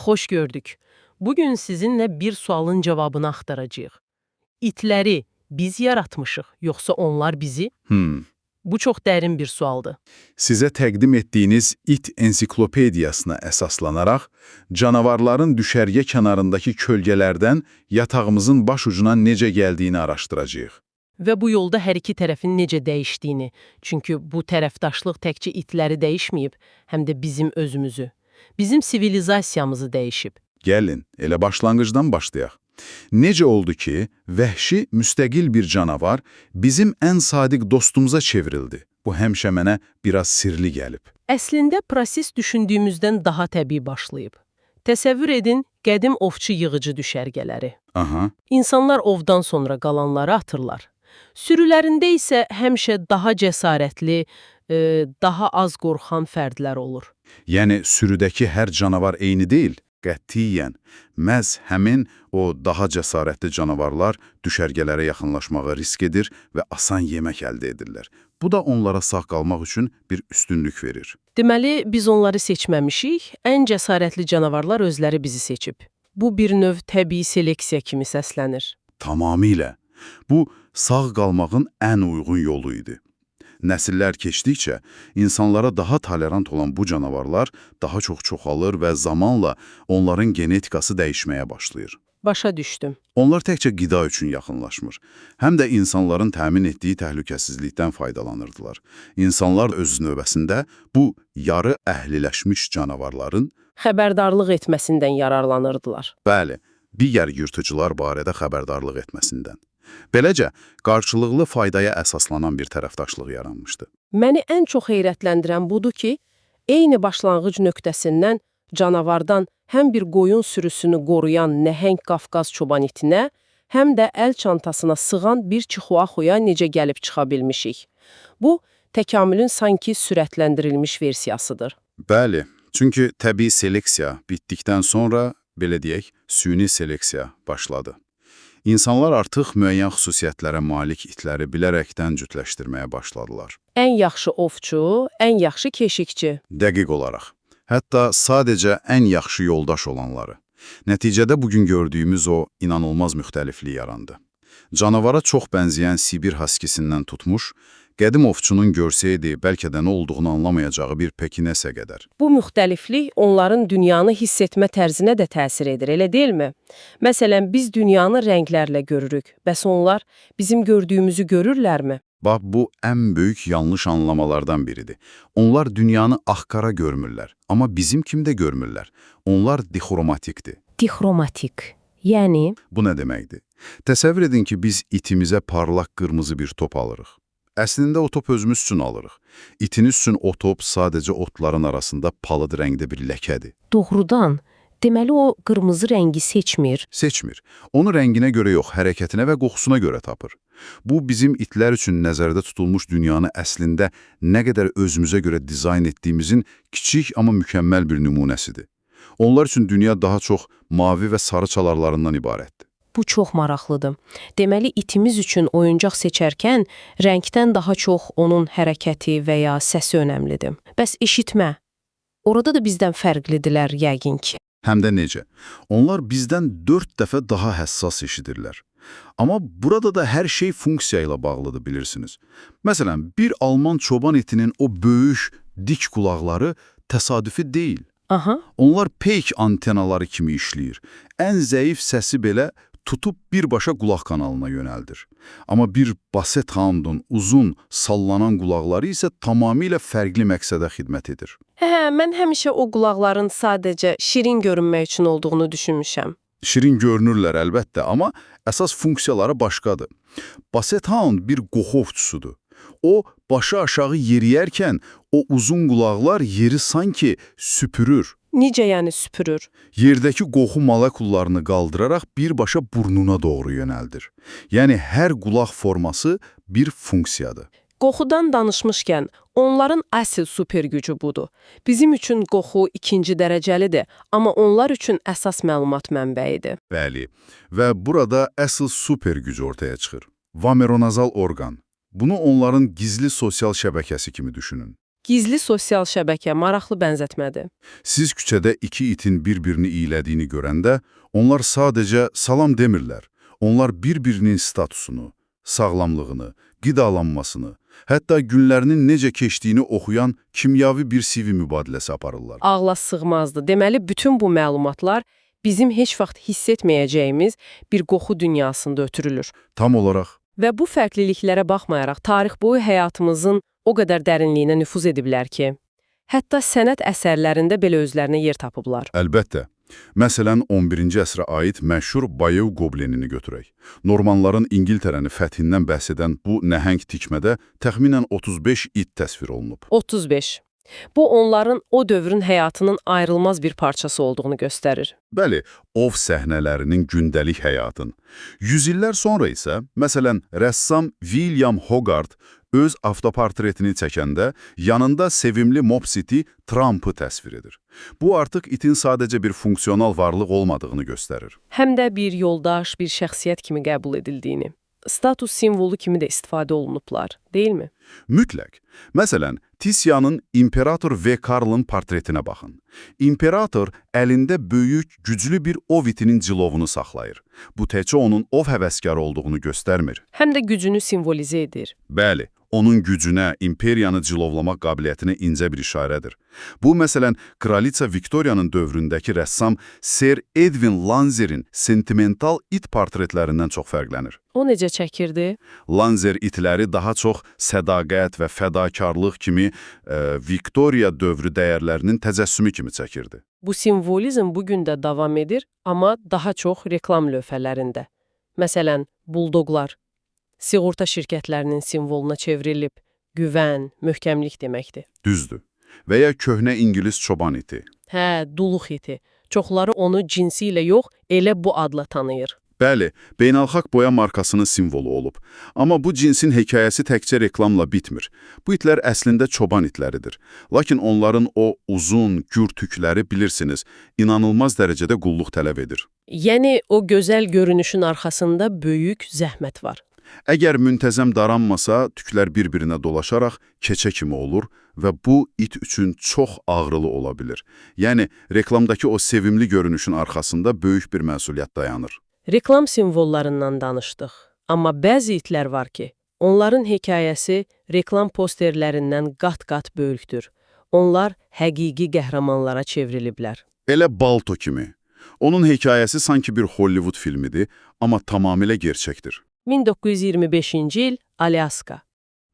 Xoş gördük. Bugün sizinlə bir sualın cavabını axtaracağıq. İtləri biz yaratmışıq, yoxsa onlar bizi? Bu çox dərin bir sualdır. Sizə təqdim etdiyiniz it ensiklopediyasına əsaslanaraq, canavarların düşərgə kənarındakı kölgələrdən yatağımızın baş ucuna necə gəldiyini araşdıracağıq. Və bu yolda hər iki tərəfin necə dəyişdiyini, çünki bu tərəfdaşlıq təkcə itləri dəyişməyib, həm də bizim özümüzü, bizim sivilizasiyamızı dəyişib. Gəlin, elə başlanğıcdan başlayaq. Necə oldu ki, vəhşi, müstəqil bir canavar bizim ən sadiq dostumuza çevrildi? Bu həmişə mənə biraz sirli gəlib. Əslində, proses düşündüyümüzdən daha təbii başlayıb. Təsəvvür edin, qədim ovçu yığıcı düşərgələri. İnsanlar ovdan sonra qalanları atırlar. Sürülərində isə həmişə daha cəsarətli, daha az qorxan fərdlər olur. Yəni, sürüdəki hər canavar eyni deyil. Qətiyyən, məhz həmin o daha cəsarətli canavarlar düşərgələrə yaxınlaşmağa risk edir və asan yemək əldə edirlər. Bu da onlara sağ qalmaq üçün bir üstünlük verir. Deməli, biz onları seçməmişik, ən cəsarətli canavarlar özləri bizi seçib. Bu bir növ təbii seleksiya kimi səslənir. Tamamilə. Bu, sağ qalmağın ən uyğun yolu idi. Nəsillər keçdikcə, insanlara daha tolerant olan bu canavarlar daha çox çoxalır və zamanla onların genetikası dəyişməyə başlayır. Başa düşdüm. Onlar təkcə qida üçün yaxınlaşmır, həm də insanların təmin etdiyi təhlükəsizlikdən faydalanırdılar. İnsanlar öz növbəsində bu yarı əhliləşmiş canavarların xəbərdarlıq etməsindən yararlanırdılar. Bəli, digər yırtıcılar barədə xəbərdarlıq etməsindən. Beləcə, qarşılıqlı faydaya əsaslanan bir tərəfdaşlıq yaranmışdı. Məni ən çox heyrətləndirən budur ki, eyni başlanğıc nöqtəsindən canavardan həm bir qoyun sürüsünü qoruyan nəhəng Qafqaz çoban itinə, həm də əl çantasına sığan bir çixuaxuya necə gəlib çıxa bilmişik. Bu, təkamülün sanki sürətləndirilmiş versiyasıdır. Bəli, çünki təbii seleksiya bitdikdən sonra, belə deyək, süni seleksiya başladı. İnsanlar artıq müəyyən xüsusiyyətlərə malik itləri bilərəkdən cütləşdirməyə başladılar. Ən yaxşı ovçu, ən yaxşı keşikçi. Dəqiq olaraq. Hətta sadəcə ən yaxşı yoldaş olanları. Nəticədə bugün gördüyümüz o inanılmaz müxtəliflik yarandı. Canavara çox bənzəyən Sibir haskisindən tutmuş, qədim ovçunun görsəydi, bəlkə də nə olduğunu anlamayacağı bir pekinesə qədər. Bu müxtəliflik onların dünyanı hiss etmə tərzinə də təsir edir, elə deyilmi? Məsələn, biz dünyanı rənglərlə görürük, bəs onlar bizim gördüyümüzü görürlərmi? Bax, bu ən böyük yanlış anlamalardan biridir. Onlar dünyanı ax-qara görmürlər, amma bizim kimdə görmürlər. Onlar dixromatikdir. Dixromatik, yəni? Bu nə deməkdir? Təsəvvür edin ki, biz itimizə parlaq qırmızı bir top alırıq. Əslində o top özümüz üçün alırıq. İtiniz üçün o top sadəcə otların arasında palıd rəngdə bir ləkədir. Doğrudan, deməli o qırmızı rəngi seçmir. Seçmir. Onu rənginə görə yox, hərəkətinə və qoxusuna görə tapır. Bu, bizim itlər üçün nəzərdə tutulmuş dünyanı əslində nə qədər özümüzə görə dizayn etdiyimizin kiçik, amma mükəmməl bir nümunəsidir. Onlar üçün dünya daha çox mavi və sarı çalarlarından ibarətdir. Bu çox maraqlıdır. Deməli, itimiz üçün oyuncaq seçərkən rəngdən daha çox onun hərəkəti və ya səsi önəmlidir. Bəs eşitmə? Orada da bizdən fərqlidirlər yəqin ki. Həm də necə? Onlar bizdən 4 dəfə daha həssas eşidirlər. Amma burada da hər şey funksiya ilə bağlıdır, bilirsiniz. Məsələn, bir Alman çoban itinin o böyük, dik qulaqları təsadüfi deyil. Onlar peyk antenaları kimi işləyir. Ən zəif səsi belə tutub birbaşa qulaq kanalına yönəldir. Amma bir Basset Hound'un uzun, sallanan qulaqları isə tamamilə fərqli məqsədə xidmət edir. Mən həmişə o qulaqların sadəcə şirin görünmək üçün olduğunu düşünmüşəm. Şirin görünürlər əlbəttə, amma əsas funksiyaları başqadır. Basset Hound bir qoxu ovçusudur. O, başı aşağı yeriyərkən o uzun qulaqlar yeri sanki süpürür. Necə yəni süpürür? Yerdəki qoxu molekullarını qaldıraraq birbaşa burnuna doğru yönəldir. Yəni, hər qulaq forması bir funksiyadır. Qoxudan danışmışkən, onların əsl super gücü budur. Bizim üçün qoxu ikinci dərəcəlidir, amma onlar üçün əsas məlumat mənbəyidir. Bəli, və burada əsl super güc ortaya çıxır. Vameronazal orqan. Bunu onların gizli sosial şəbəkəsi kimi düşünün. Gizli sosial şəbəkə maraqlı bənzətmədir. Siz küçədə iki itin bir-birini iyilədiyini görəndə, onlar sadəcə salam demirlər. Onlar bir-birinin statusunu, sağlamlığını, qidalanmasını, hətta günlərinin necə keçdiyini oxuyan kimyavi bir CV mübadiləsi aparırlar. Ağla sığmazdı. Deməli, bütün bu məlumatlar bizim heç vaxt hiss etməyəcəyimiz bir qoxu dünyasında ötürülür. Tam olaraq. Və bu fərqliliklərə baxmayaraq, tarix boyu həyatımızın o qədər dərinliyinə nüfuz ediblər ki, hətta sənət əsərlərində belə özlərinə yer tapıblar. Əlbəttə. Məsələn, 11-ci əsrə aid məşhur Bayeux Goblenini götürək. Normanların İngiltərəni fəthindən bəhs edən bu nəhəng tikmədə təxminən 35 it təsvir olunub. 35. Bu, onların o dövrün həyatının ayrılmaz bir parçası olduğunu göstərir. Bəli, ov səhnələrinin gündəlik həyatın. Yüzillər sonra isə, məsələn, rəssam William Hogarth öz avtoportretini çəkəndə yanında sevimli Mopsiti Trump'ı təsvir edir. Bu artıq itin sadəcə bir funksional varlıq olmadığını göstərir. Həm də bir yoldaş, bir şəxsiyyət kimi qəbul edildiyini. Status simvolu kimi də istifadə olunublar, deyilmi? Mütləq. Məsələn, Titianın İmperator V. Karl'ın portretinə baxın. İmperator əlində böyük, güclü bir ov itinin cilovunu saxlayır. Bu təkcə onun ov həvəskarı olduğunu göstərmir. Həm də gücünü simvolizə edir. Bəli, onun gücünə, imperiyanı cilovlamaq qabiliyyətinə incə bir işarədir. Bu, məsələn, Kraliça Viktoriyanın dövründəki rəssam Sir Edwin Lanzerin sentimental it portretlərindən çox fərqlənir. O necə çəkirdi? Lanzer itləri daha çox sədaqət və fədakarlıq kimi Viktoriya dövrü dəyərlərinin təcəssümü kimi çəkirdi. Bu simvolizm bugün də davam edir, amma daha çox reklam lövhələrində. Məsələn, buldoqlar sığorta şirkətlərinin simvoluna çevrilib, güvən, möhkəmlik deməkdir. Düzdür. Və ya köhnə İngilis çoban iti. Hə, duluq iti. Çoxları onu cinsi ilə yox, elə bu adla tanıyır. Bəli, beynəlxalq boya markasının simvolu olub. Amma bu cinsin hekayəsi təkcə reklamla bitmir. Bu itlər əslində çoban itləridir. Lakin onların o uzun, gür tükləri bilirsiniz, inanılmaz dərəcədə qulluq tələb edir. Yəni, o gözəl görünüşün arxasında böyük zəhmət var. Əgər müntəzəm daranmasa, tüklər bir-birinə dolaşaraq keçə kimi olur və bu it üçün çox ağrılı ola bilir. Yəni, reklamdakı o sevimli görünüşün arxasında böyük bir məsuliyyət dayanır. Reklam simvollarından danışdıq. Amma bəzi itlər var ki, onların hekayəsi reklam posterlərindən qat-qat böyükdür. Onlar həqiqi qəhrəmanlara çevriliblər. Elə Balto kimi. Onun hekayəsi sanki bir Hollywood filmidir, amma tamamilə gerçəkdir. 1925-ci il, Alyaska.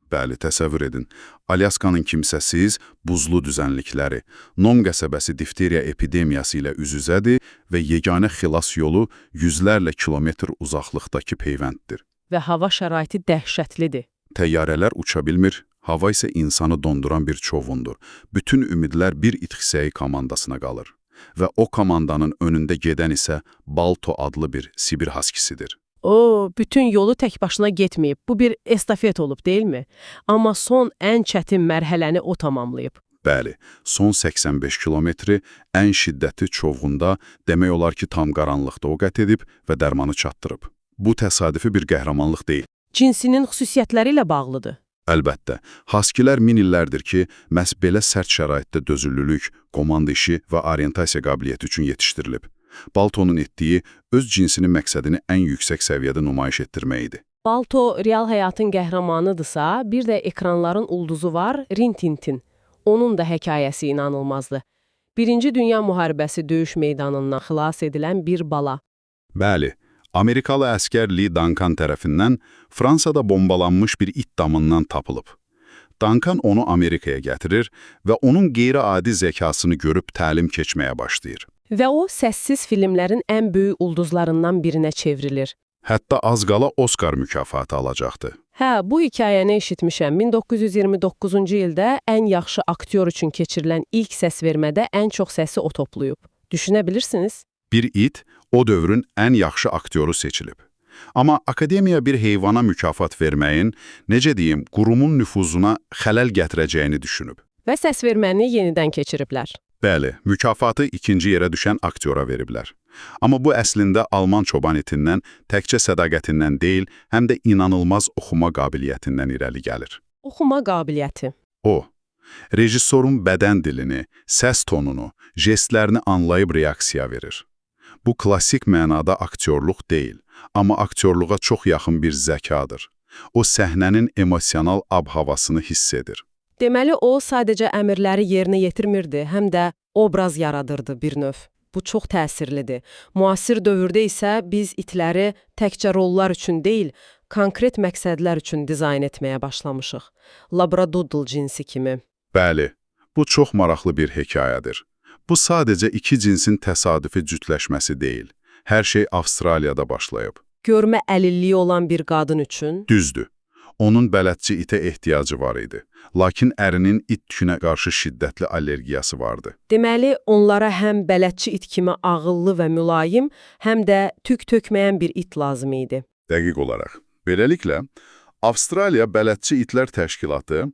Bəli, təsəvvür edin. Alyaskanın kimsəsiz, buzlu düzənlikləri, Nom qəsəbəsi difteriya epidemiyası ilə üz-üzədir və yeganə xilas yolu yüzlərlə kilometr uzaqlıqdakı peyvənddir. Və hava şəraiti dəhşətlidir. Təyyarələr uça bilmir, hava isə insanı donduran bir çovundur. Bütün ümidlər bir itxisəyi komandasına qalır. Və o komandanın önündə gedən isə Balto adlı bir Sibir haskisidir. O, bütün yolu tək başına getməyib. Bu bir estafet olub, deyilmi? Amma son ən çətin mərhələni o tamamlayıb. Bəli, son 85 kilometri ən şiddətli çovğunda demək olar ki, tam qaranlıqda o qət edib və dərmanı çatdırıb. Bu təsadüfi bir qəhrəmanlıq deyil. Cinsinin xüsusiyyətləri ilə bağlıdır. Əlbəttə, haskilər min illərdir ki, məhz belə sərt şəraitdə dözüllülük, komanda işi və orientasiya qabiliyyəti üçün yetişdirilib. Baltonun etdiyi öz cinsinin məqsədini ən yüksək səviyyədə nümayiş etdirmək idi. Balto real həyatın qəhrəmanıdırsa, bir də ekranların ulduzu var, Rintintin. Onun da hekayəsi inanılmazdır. Birinci Dünya Müharibəsi döyüş meydanından xilas edilən bir bala. Bəli, Amerikalı əskər Lee Duncan tərəfindən Fransada bombalanmış bir it damından tapılıb. Duncan onu Amerikaya gətirir və onun qeyri-adi zəkasını görüb təlim keçməyə başlayır. Və o, səssiz filmlərin ən böyük ulduzlarından birinə çevrilir. Hətta az qala Oscar mükafatı alacaqdı. Hə, bu hekayəni eşitmişəm. 1929-cu ildə ən yaxşı aktyor üçün keçirilən ilk səsvermədə ən çox səsi o toplayıb. Düşünə bilirsiniz? Bir it o dövrün ən yaxşı aktyoru seçilib. Amma akademiya bir heyvana mükafat verməyin, necə deyim, qurumun nüfuzuna xələl gətirəcəyini düşünüb. Və səsverməni yenidən keçiriblər. Bəli, mükafatı ikinci yerə düşən aktyora veriblər. Amma bu əslində Alman çoban itindən təkcə sədaqətindən deyil, həm də inanılmaz oxuma qabiliyyətindən irəli gəlir. Oxuma qabiliyyəti. O, Rejissorun bədən dilini, səs tonunu, jestlərini anlayıb reaksiya verir. Bu klassik mənada aktyorluq deyil, amma aktyorluğa çox yaxın bir zəkadır. O səhnənin emosional ab-havasını hiss edir. Deməli, o sadəcə əmrləri yerinə yetirmirdi, həm də obraz yaradırdı bir növ. Bu çox təsirlidir. Müasir dövrdə isə biz itləri təkcə rollar üçün deyil, konkret məqsədlər üçün dizayn etməyə başlamışıq. Labradoodle cinsi kimi. Bəli, bu çox maraqlı bir hekayədir. Bu sadəcə iki cinsin təsadüfi cütləşməsi deyil. Hər şey Avstraliyada başlayıb. Görmə əlilliyi olan bir qadın üçün Düzdür. Onun bələdçi itə ehtiyacı var idi. Lakin ərinin it tükünə qarşı şiddətli allergiyası vardı. deməli, onlara həm bələdçi it kimi ağıllı və mülayim, həm də tük tökməyən bir it lazım idi. Dəqiq olaraq. Beləliklə, Avstraliya Bələdçi İtlər Təşkilatı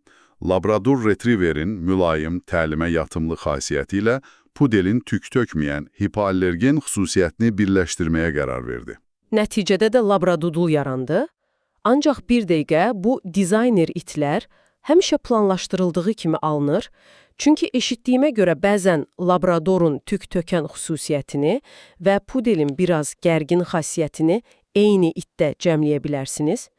Labrador Retrieverin mülayim, təlimə yatımlı xasiyyəti ilə pudelin tük tökməyən hipoallergen xüsusiyyətini birləşdirməyə qərar verdi. Nəticədə də Labradoodle yarandı. Ancaq bir dəqiqə bu dizayner itlər həmişə planlaşdırıldığı kimi alınır. Çünki eşitdiyimə görə bəzən Labradorun tük tökən xüsusiyyətini və pudelin biraz gərgin xasiyyətini eyni itdə cəmləyə bilərsiniz.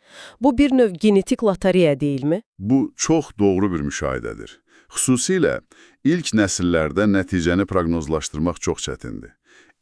Bu bir növ genetik lotereya deyilmi? Bu çox doğru bir müşahidədir. Xüsusilə ilk nəsillərdə nəticəni proqnozlaşdırmaq çox çətindir.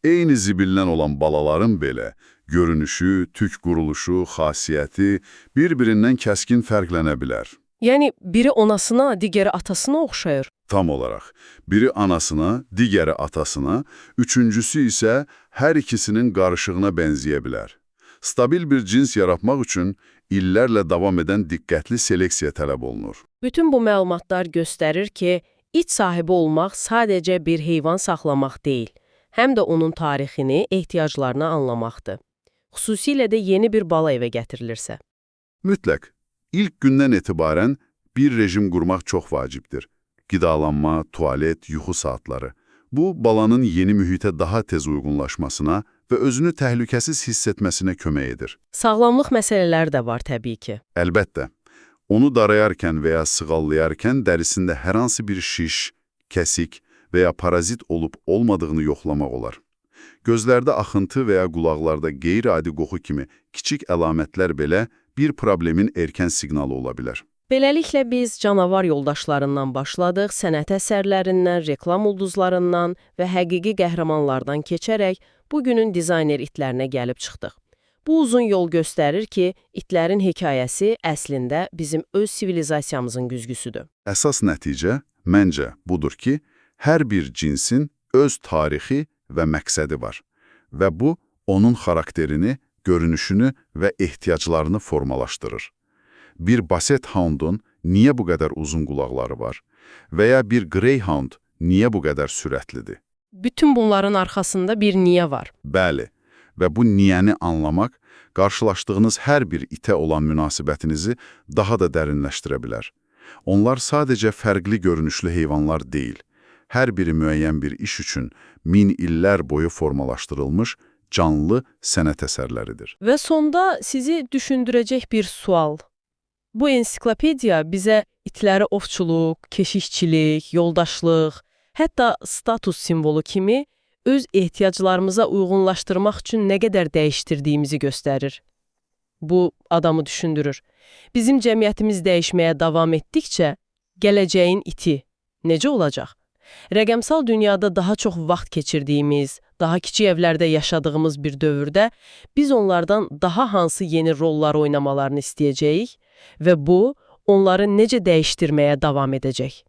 Eyni zibildən olan balaların belə görünüşü, tük quruluşu, xasiyyəti bir-birindən kəskin fərqlənə bilər. Yəni, biri onasına, digəri atasına oxşayır. Tam olaraq. Biri anasına, digəri atasına, üçüncüsü isə hər ikisinin qarışığına bənzəyə bilər. Stabil bir cins yaratmaq üçün illərlə davam edən diqqətli seleksiya tələb olunur. Bütün bu məlumatlar göstərir ki, it sahibi olmaq sadəcə bir heyvan saxlamaq deyil, həm də onun tarixini, ehtiyaclarını anlamaqdır. Xüsusilə də yeni bir bala evə gətirilirsə. Mütləq. İlk gündən etibarən bir rejim qurmaq çox vacibdir. Qidalanma, tualet, yuxu saatları. Bu, balanın yeni mühitə daha tez uyğunlaşmasına və özünü təhlükəsiz hiss etməsinə kömək edir. Sağlamlıq məsələləri də var təbii ki. Əlbəttə, onu darayarkən və ya sığallayarkən dərisində hər hansı bir şiş, kəsik və ya parazit olub-olmadığını yoxlamaq olar. Gözlərdə axıntı və ya qulaqlarda qeyri-adi qoxu kimi kiçik əlamətlər belə bir problemin erkən siqnalı ola bilər. Beləliklə biz canavar yoldaşlarından başladıq, sənət əsərlərindən, reklam ulduzlarından və həqiqi qəhrəmanlardan keçərək bugünün dizayner itlərinə gəlib çıxdıq. Bu uzun yol göstərir ki, itlərin hekayəsi əslində bizim öz sivilizasiyamızın güzgüsüdür. Əsas nəticə, məncə, budur ki, hər bir cinsin öz tarixi və məqsədi var və bu, onun xarakterini, görünüşünü və ehtiyaclarını formalaşdırır. Bir Basset Hound'un niyə bu qədər uzun qulaqları var və ya bir Greyhound niyə bu qədər sürətlidir? Bütün bunların arxasında bir niyə var. Bəli, və bu niyəni anlamaq, qarşılaşdığınız hər bir itə olan münasibətinizi daha da dərinləşdirə bilər. Onlar sadəcə fərqli görünüşlü heyvanlar deyil, hər biri müəyyən bir iş üçün min illər boyu formalaşdırılmış canlı sənət əsərləridir. Və sonda sizi düşündürəcək bir sual. Bu ensiklopediya bizə itləri ovçuluq, keşişçilik, yoldaşlıq, hətta status simvolu kimi öz ehtiyaclarımıza uyğunlaşdırmaq üçün nə qədər dəyişdirdiyimizi göstərir. Bu, adamı düşündürür. Bizim cəmiyyətimiz dəyişməyə davam etdikcə, gələcəyin iti necə olacaq? Rəqəmsal dünyada daha çox vaxt keçirdiyimiz, daha kiçik evlərdə yaşadığımız bir dövrdə biz onlardan daha hansı yeni rollar oynamalarını istəyəcəyik və bu, onları necə dəyişdirməyə davam edəcək?